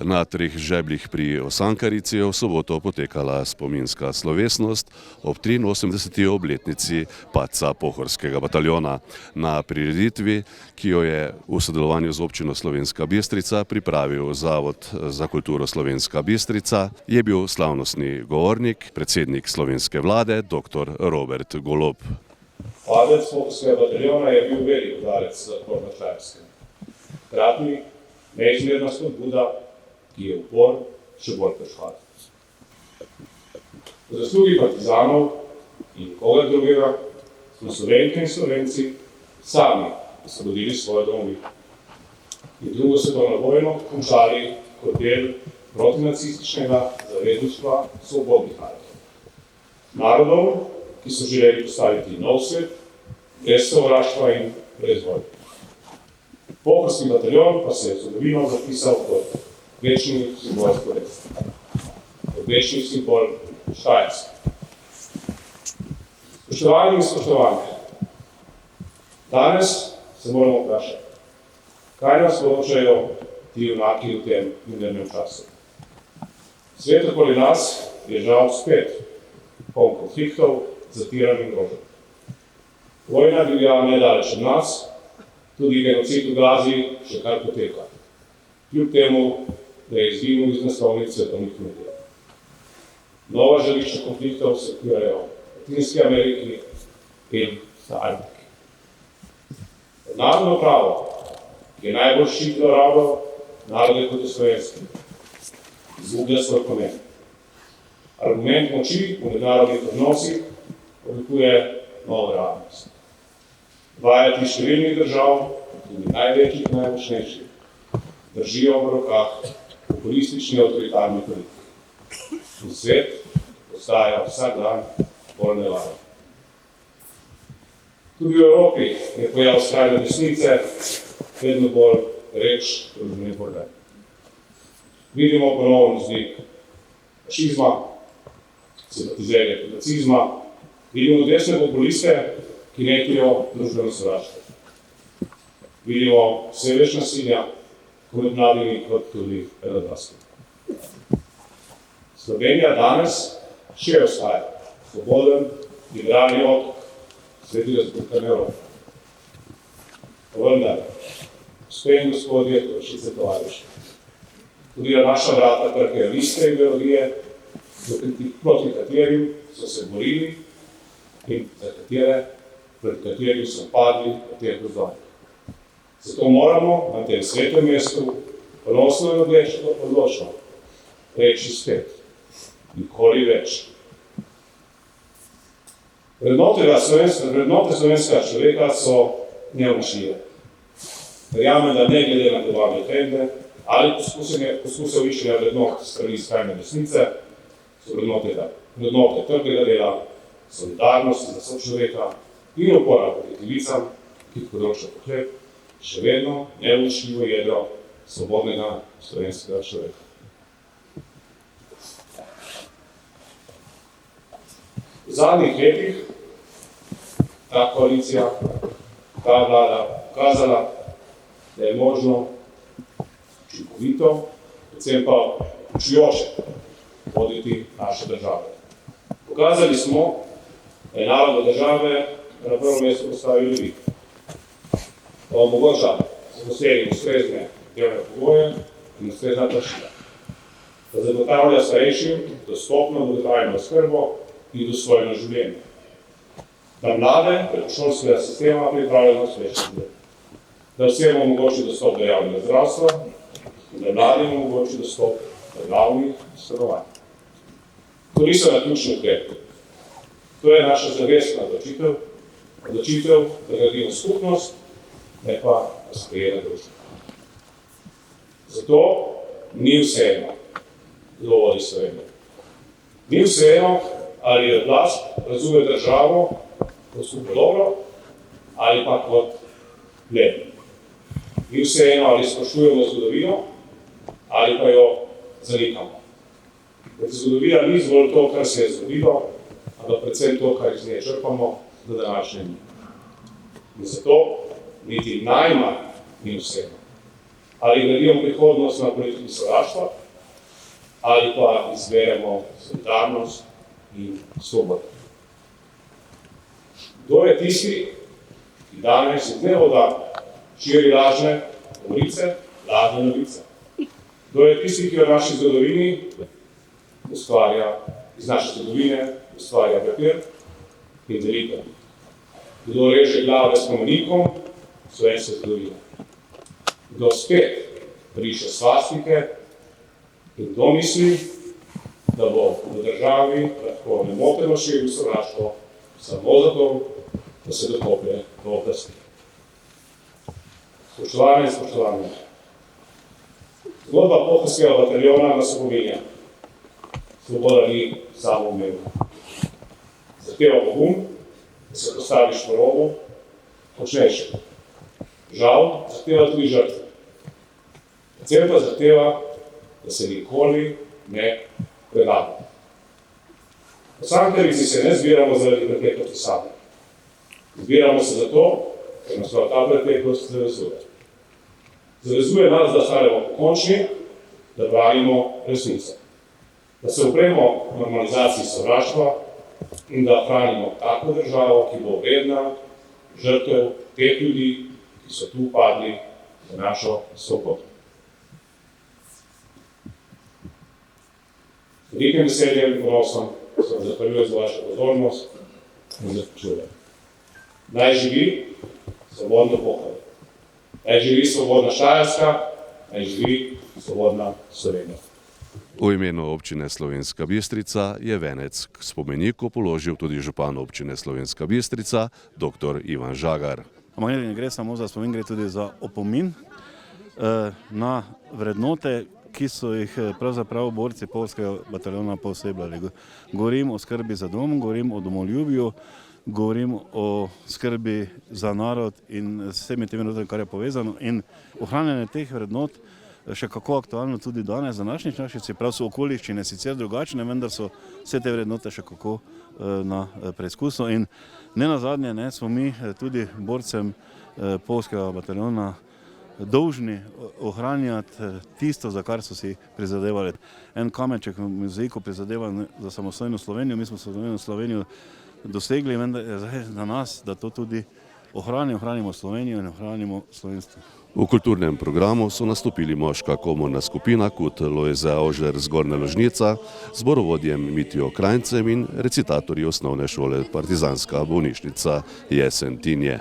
Na Treh žebljih pri Osankarici je v soboto potekala spominska slovesnost ob 83. obletnici padca Pohorskega bataljona. Na prireditvi, ki jo je v sodelovanju z občino Slovenska Bistrica pripravil Zavod za kulturo Slovenska Bistrica, je bil slavnostni govornik, predsednik slovenske vlade, dr. Robert Golob. Padec Pohorskega bataljona je bil velik udarec za odpor na Štajerskem. Hkrati neizmerna spodbuda, ki je upor še bolj prešla. Po zaslugi partizanov in koga drugega smo Slovenke in Slovenci sami osvobodili svojo domovino in drugo svetovno vojno končali kot del protinacističnega zavezništva svobodnih narodov. Narodov, ki so želeli postaviti nov svet, brez sovraštva in brez vojne. Pohorski bataljon pa se je v zgodovino zapisal kot večni simbol slovenstva, kot večni simbol Štajerske. Spoštovani in spoštovane, danes se moramo vprašati, kaj nas določajo ti junaki v tem mirnem času. Svet okoli nas je žal spet poln konfliktov, zatiran in grožen. Vojna divja nedaleč od nas, tudi genocid v Gazi še kar poteka, kljub temu, da je izginil iz naslovnic svetovnih medijev. Nova žarišča konfliktov se odpirajo v Latinski Ameriki in na Arktiki. Narodno pravo, ki je najbolj ščitilo rabo narode kot je slovenski, izgublja svoj pomen. Argument moči v mednarodnih odnosih oblikuje novo realnost. Vajati številnih držav, tudi največjih, najmočnejših, držijo v rokah populistični avtoritarni politiki. In svet postaja vsak dan bolj nevaren. Tudi v Evropi je pojav skrajne desnice vedno bolj reč družbene borbe. Vidimo ponoven vznik fašizma, simpatizerje nacizma, vidimo desne populiste, ki netijo družbeno sovraštvo. Vidimo vse več nasilja, tako med mladimi kot tudi med odraslimi. Slovenija danes še ostaja svoboden, liberalni otok, svetega zbirkane Evrope. Vendar, gospe in gospodje, tovarišice, tovariši, tudi na naša vrata trkajo iste ideologije, proti katerim so se borili in pred katerim so padli v teh gozdovih. Zato moramo na tem svetem mestu ponosno in odločno reči spet, nikoli več. Vrednote slovenskega človeka so neuničljive. Verjamem, da ne glede na globalne trende ali poskuse višanja vrednot strani skrajne desnice, so vrednote trdega dela, solidarnosti za sočloveka in upora proti krivicam, ki področja pohleb, še vedno neuničljivo jedro svobodnega slovenskega človeka. V zadnjih letih ta koalicija, ta vlada pokazala, da je možno učinkovito, predvsem pa vključujoče voditi naše države. Pokazali smo, da je narod države na prvo mesto postavil ljudi, da omogoča zaposleni ustrezne delovne pogoje in ustrezna plačila, da zagotavlja starejšim dostopno dolgotrajno oskrbo in dostojno življenje, da mlade preko šolskega sistema pripravlja na uspešno življenje, da vsem omogoči dostop do javnega zdravstva in da mladim omogoči dostop do javnih stanovanj. To niso naključni ukrepi. To je naša zavestna odločitev, da gradimo skupnost, ne pa razkrojena družba. Zato ni vseeno, kdo vodi Slovenijo. Ni vseeno, ali oblast razume državo kot skupno dobro ali pa kot plen. Ni vseeno, ali spoštujemo zgodovino ali pa jo zanikamo. Zgodovina ni zgolj to, kar se je zgodilo, ampak predvsem to, kar iz nje črpamo do današnje dni. In zato niti najmanj ni vseeno, ali gradimo prihodnost na politiki sovraštva, ali pa izberemo solidarnost in svobodo. Kdo je tisti, ki danes iz dneva v dan širi lažne govorice, lažne novice? Kdo je tisti, ki v naši zgodovini ustvarja, iz naše zgodovine ustvarja prepir in delitev? Kdo reže glave spomenikom slovenske zgodovine? Kdo spet riše svastike in kdo misli, da bo v državi lahko nemoteno širil sovraštvo samo zato, da se dokoplje do oblasti. Spoštovane in spoštovani, zgodba Pohorskega bataljona nas opominja. Svoboda ni samoumevna. Zahteva pogum, da se postaviš po robu, počneš. Žal, zahteva tudi žrtve. Predvsem pa zahteva, da se nikoli ne predamo. V Cankarici se ne zbiramo zaradi preteklosti same. Zbiramo se zato, ker nas ta preteklost zavezuje. Zavezuje nas, da ostanemo pokončni, da branimo resnico. Da se upremo normalizaciji sovraštva in da ohranimo tako državo, ki bo vredna žrtev teh ljudi, ki so tu padli za našo svobodo. Z velikim veseljem in ponosom se vam zahvaljujem za vašo pozornost in zaključujem. Naj živi svobodno Pohorje. Naj živi svobodna Štajerska, naj živi svobodna Slovenija. V imenu občine Slovenska Bistrica je venec k spomeniku položil tudi župan občine Slovenska Bistrica, dr. Ivan Žagar. Ampak ne gre samo za spomin, gre tudi za opomin na vrednote, ki so jih pravzaprav borci Pohorskega bataljona poosebljali. Govorim o skrbi za dom, govorim o domoljubju, govorim o skrbi za narod in vsemi temi vrednotami, kar je povezano. In ohranjanje teh vrednot še kako aktualno tudi danes, za današnji prav so okoliščine sicer drugačne, vendar so vse te vrednote še kako na preizkusu. In ne nazadnje smo mi tudi borcem Pohorskega bataljona dolžni ohranjati tisto, za kar so si prizadevali. En kamenček v mozaiku prizadeva za samostojno Slovenijo, mi smo Slovenijo dosegli, vendar je zdaj na nas, da to tudi ohranimo Slovenijo in ohranimo slovenstvo. V kulturnem programu so nastopili moška komorna skupina Kut Lojze Aužer Zgornja Ložnica, zborovodjem Mitijo Krajncem in recitatorji osnovne šole Partizanska bolnišnica Jesen Tinje.